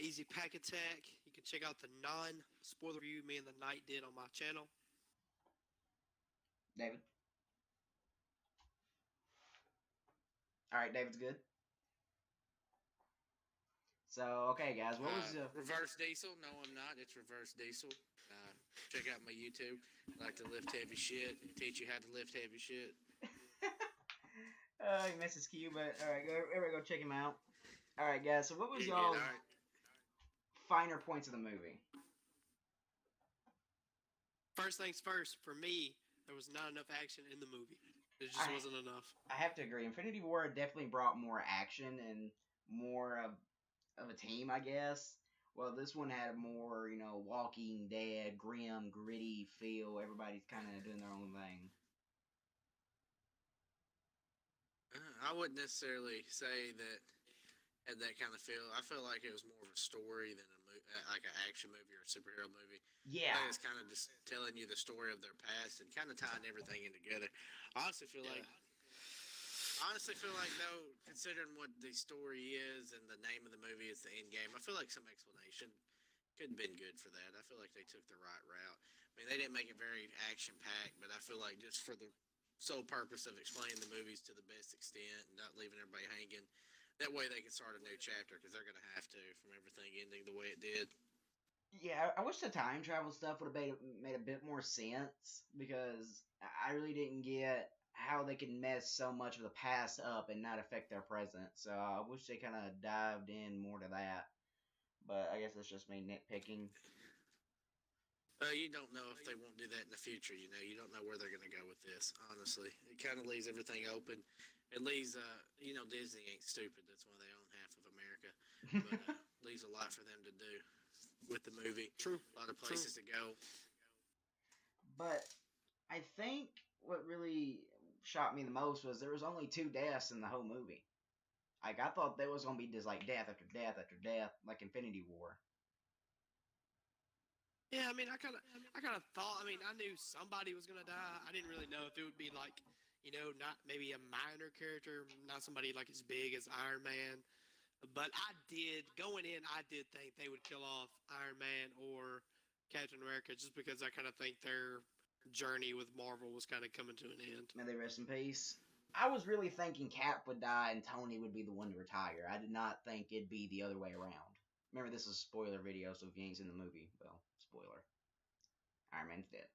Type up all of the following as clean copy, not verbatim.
Easy Pack Attack. You can check out the non-spoiler review me and the Knight did on my channel. David. All right, David's good. So, okay, guys, what was Reverse Diesel? No, I'm not. It's Reverse Diesel. Check out my YouTube. I like to lift heavy shit. Teach you how to lift heavy shit. he misses Q, but all right, everybody go check him out. All right, guys. So, what was Yeah, y'all's all right. finer points of the movie? First things first, for me, there was not enough action in the movie. It just wasn't enough. I have to agree. Infinity War definitely brought more action and more of a team, I guess. Well, this one had more, Walking Dead, grim, gritty feel. Everybody's kind of doing their own thing. I wouldn't necessarily say that had that kind of feel. I feel like it was more of a story than like an action movie or a superhero movie. Yeah. It's kind of just telling you the story of their past and kind of tying everything in together. I honestly feel like though, considering what the story is and the name of the movie is the end game, I feel like some explanation could have been good for that. I feel like they took the right route. I mean, they didn't make it very action packed, but I feel like just for the sole purpose of explaining the movies to the best extent and not leaving everybody hanging, that way they can start a new chapter because they're going to have to from everything ending the way it did. Yeah, I wish the time travel stuff would have made a bit more sense because I really didn't get how they could mess so much of the past up and not affect their present. So I wish they kind of dived in more to that. But I guess that's just me nitpicking. You don't know if they won't do that in the future. You don't know where they're going to go with this. Honestly, it kind of leaves everything open. It leaves, Disney ain't stupid. That's why they own half of America. But leaves a lot for them to do with the movie. True. A lot of places to go. But I think what really shocked me the most was there was only 2 deaths in the whole movie. Like I thought there was gonna be just like death after death after death, like Infinity War. Yeah, I mean, I kind of thought. I mean, I knew somebody was gonna die. I didn't really know if it would be like, not maybe a minor character, not somebody like as big as Iron Man. But going in. I did think they would kill off Iron Man or Captain America, just because I kind of think their journey with Marvel was kind of coming to an end. May they rest in peace. I was really thinking Cap would die and Tony would be the one to retire. I did not think it'd be the other way around. Remember, this is a spoiler video, so if you ain't seen the movie, well, spoiler. Iron Man's dead.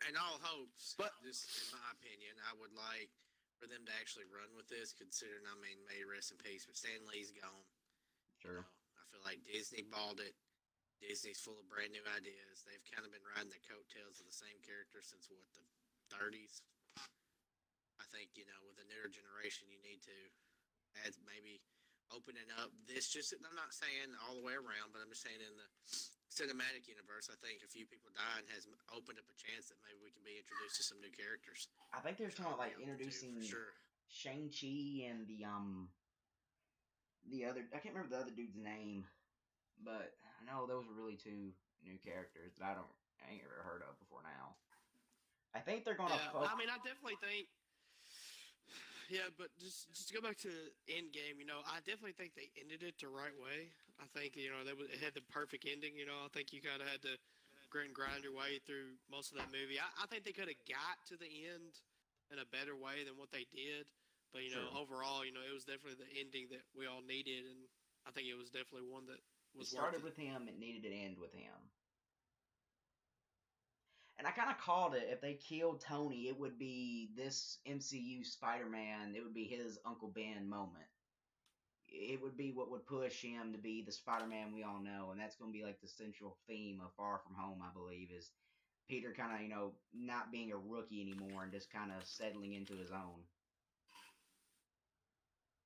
And all hopes, but just in my opinion, I would like for them to actually run with this, considering, I mean, may rest in peace, but Stan Lee's gone. Sure. I feel like Disney bought it. Disney's full of brand new ideas. They've kind of been riding the coattails of the same character since what, the 30s. I think with a newer generation, you need to add maybe opening up this. Just I'm not saying all the way around, but I'm just saying in the cinematic universe, I think a few people dying has opened up a chance that maybe we can be introduced to some new characters. I think they're talking about like introducing sure. Shang-Chi and the other. I can't remember the other dude's name, but I know those were really two new characters that I ain't ever heard of before now. I think they're gonna. Yeah, I mean, I definitely think. Yeah, but just to go back to Endgame, I definitely think they ended it the right way. I think it had the perfect ending. I think you kind of had to grit and grind your way through most of that movie. I think they could have got to the end in a better way than what they did. But overall, it was definitely the ending that we all needed, and I think it was definitely one that was. It started with him. It needed to end with him. And I kind of called it. If they killed Tony, it would be this MCU Spider-Man. It would be his Uncle Ben moment. It would be what would push him to be the Spider-Man we all know. And that's going to be like the central theme of Far From Home, I believe, is Peter kind of, not being a rookie anymore and just kind of settling into his own.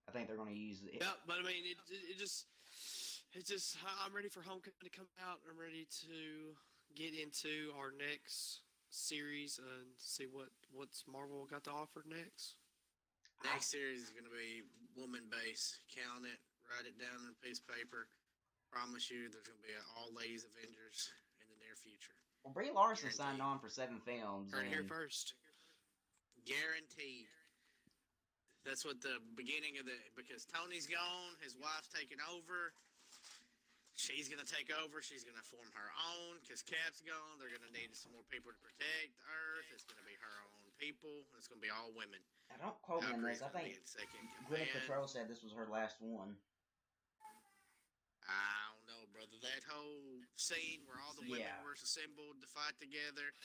I think they're going to use it. Yeah, but I mean, it's just, I'm ready for Homecoming to come out. I'm ready to get into our next series and see what's Marvel got to offer next. Next series is going to be woman based. Count it, write it down on a piece of paper. Promise you, there's going to be an all ladies Avengers in the near future. Well, Brie Larson signed on for 7 films. Heard here first. Guaranteed. That's what the beginning of the because Tony's gone, his wife's taking over. She's gonna take over. She's gonna form her own because Cap's gone. They're gonna need some more people to protect Earth. It's gonna be her own people. It's gonna be all women. I don't quote me on this. Valkyrie's I gonna think be in second Gwyneth command. Paltrow said this was her last one. I don't know, brother. That whole scene where all the women Yeah. were assembled to fight together.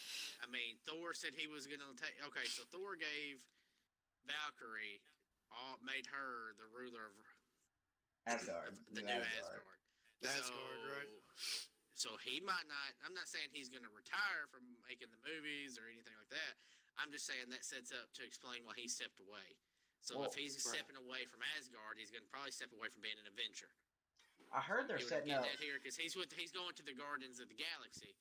I mean, Thor said he was gonna take. Okay, so Thor gave Valkyrie, made her the ruler of Asgard. the New new Asgard. Asgard. Asgard, right? So he might not. I'm not saying he's going to retire from making the movies or anything like that. I'm just saying that sets up to explain why he stepped away. So Well, if he's right. stepping away from Asgard, he's going to probably step away from being an Avenger. I heard they're You would setting get up. that here because he's going to the Guardians of the Galaxy,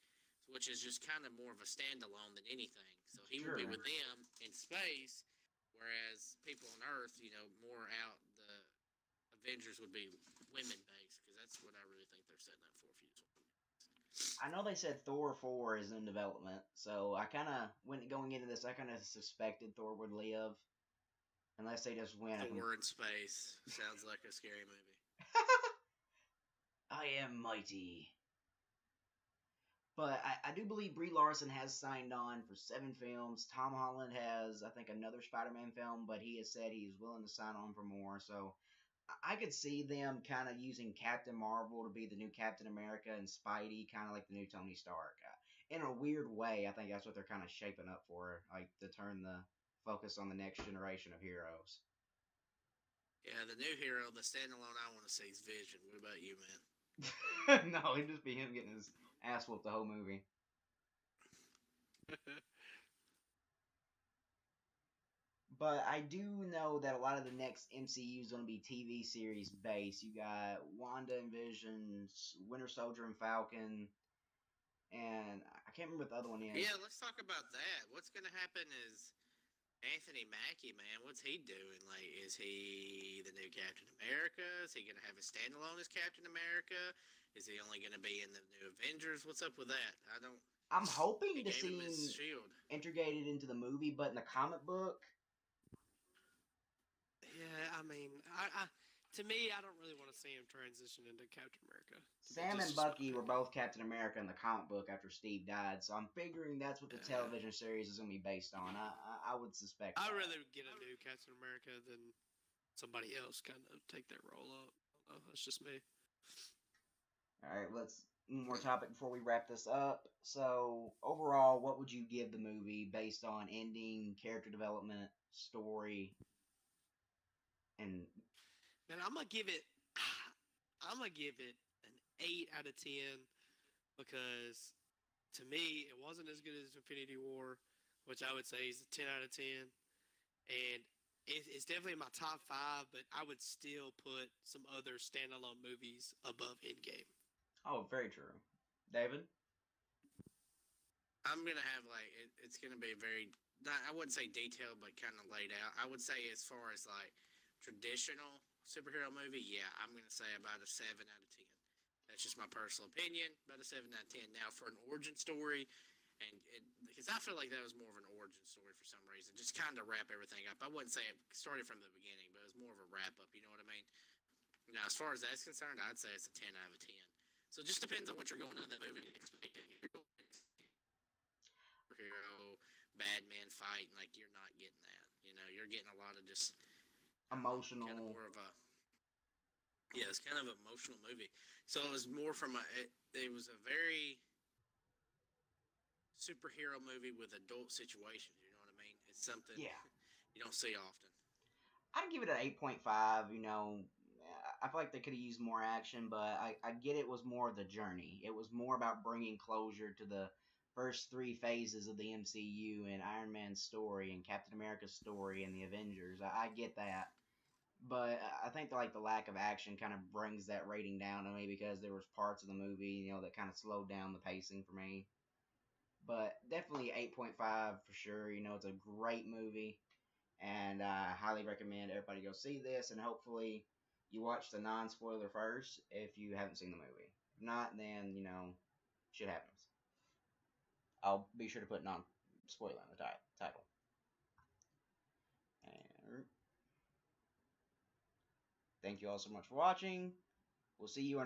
which is just kind of more of a standalone than anything. So he will be Sure. with them in space, whereas people on Earth, more out the Avengers would be women based because that's what I really think they're setting up for future. I know they said Thor 4 is in development, so I kind of, when going into this, I kind of suspected Thor would live, unless they just win. Thor in space sounds like a scary movie. I am mighty. But I do believe Brie Larson has signed on for 7 films. Tom Holland has, I think, another Spider-Man film, but he has said he's willing to sign on for more. So I could see them kind of using Captain Marvel to be the new Captain America and Spidey kind of like the new Tony Stark. In a weird way, I think that's what they're kind of shaping up for, like to turn the focus on the next generation of heroes. Yeah, the new hero, the standalone I want to see is Vision. What about you, man? No, it'd just be him getting his ass whooped the whole movie. But I do know that a lot of the next MCU is going to be TV series based. You got Wanda and Vision, Winter Soldier and Falcon, and I can't remember what the other one is. Yeah, let's talk about that. What's going to happen is Anthony Mackie, man. What's he doing? Like, is he the new Captain America? Is he going to have a standalone as Captain America? Is he only going to be in the new Avengers? What's up with that? I don't. I'm hoping They to gave see him him his shield. integrated into the movie, but in the comic book, Yeah, I mean, to me, I don't really want to see him transition into Captain America. Sam and Bucky were both Captain America in the comic book after Steve died, so I'm figuring that's what the Yeah. television series is going to be based on. I would suspect. I'd that. rather get a new Captain America than somebody else kind of take that role up. I don't know, that's just me. All right, let's one more topic before we wrap this up. So, overall, what would you give the movie based on ending, character development, story, and Man, I'm gonna give it. I'm gonna give it an 8 out of 10 because to me it wasn't as good as Infinity War, which I would say is a 10 out of 10, and it's definitely in my top 5. But I would still put some other standalone movies above Endgame. oh, very true. David? I'm gonna have it's gonna be very not I wouldn't say detailed but kind of laid out. I would say as far as like traditional superhero movie, yeah, I'm gonna say about a 7 out of 10. That's just my personal opinion, about a 7 out of 10. Now for an origin story, because I feel like that was more of an origin story for some reason, just kind of wrap everything up. I wouldn't say it started from the beginning, but it was more of a wrap up. You know what I mean? Now as far as that's concerned, I'd say it's a 10 out of 10. So it just depends on what you're going on that movie expecting. Hero, bad man fight, like you're not getting that. You're getting a lot of just Emotional. kind of more of a it's kind of an emotional movie. So it was more from it was a very superhero movie with adult situations. You know what I mean? It's something Yeah. you don't see often. I'd give it an 8.5. I feel like they could have used more action, but I get it was more of the journey. It was more about bringing closure to the first 3 phases of the MCU and Iron Man's story and Captain America's story and the Avengers. I get that. But I think the lack of action kind of brings that rating down to me because there was parts of the movie, that kind of slowed down the pacing for me. But definitely 8.5 for sure. It's a great movie. And I highly recommend everybody go see this. And hopefully you watch the non-spoiler first if you haven't seen the movie. If not, then, shit happens. I'll be sure to put non-spoiler in the title. And Thank you all so much for watching. We'll see you on